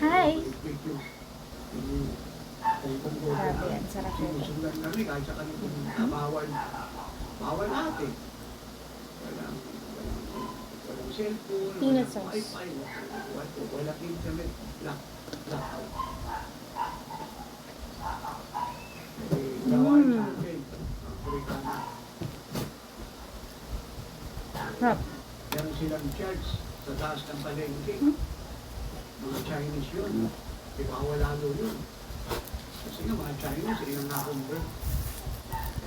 Hi! Kung Grabe, ang sarap nito. sinusundan kami kahit sa kanitong bawal natin. Walang cellphone, Peanut walang sauce. wifi, walang internet, blackout. Gawain sa atin, Amerikana. Sarap. Meron silang church sa taas ng palengke. Mga Chinese yun. Bawal lalo yun. Kasi nga mga Chinese, ilang na-convert.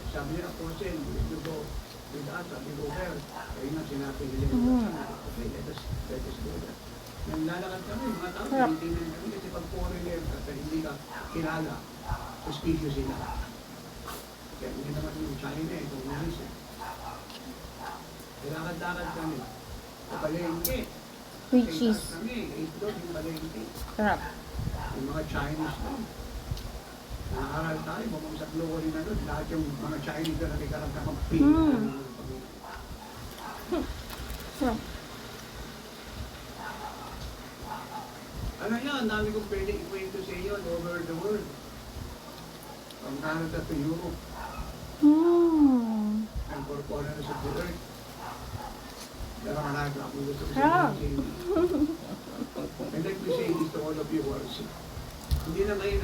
Sabi nila, Apostle, you go with us, sabi ko, well, kayo nga sinabi nila. Okay, let us go there. Nang lalakad kami, mga tao, tinitingnan kami kasi pag foreigner at hindi ka kilala, suspicious sila. Kaya hindi naman yung China eh, communist eh. Lakad-lakad kami. Sa palengke. With cheese. Kami, 8 doon yung palengke. Sarap. Yung mga Chinese doon. Nakakaral tayo, bumagsak lowering na doon. Lahat yung mga Chinese doon nakikarang ka mag-ping. Sarap. Ano yan, dami kong pwede ikwento sa iyo all over the world. From Canada to Europe. And for foreigners of the earth. Pero marami akong gusto ko Sarap. sabihin sa inyo. And let me say this to all of you who are sick. Hindi na ngayon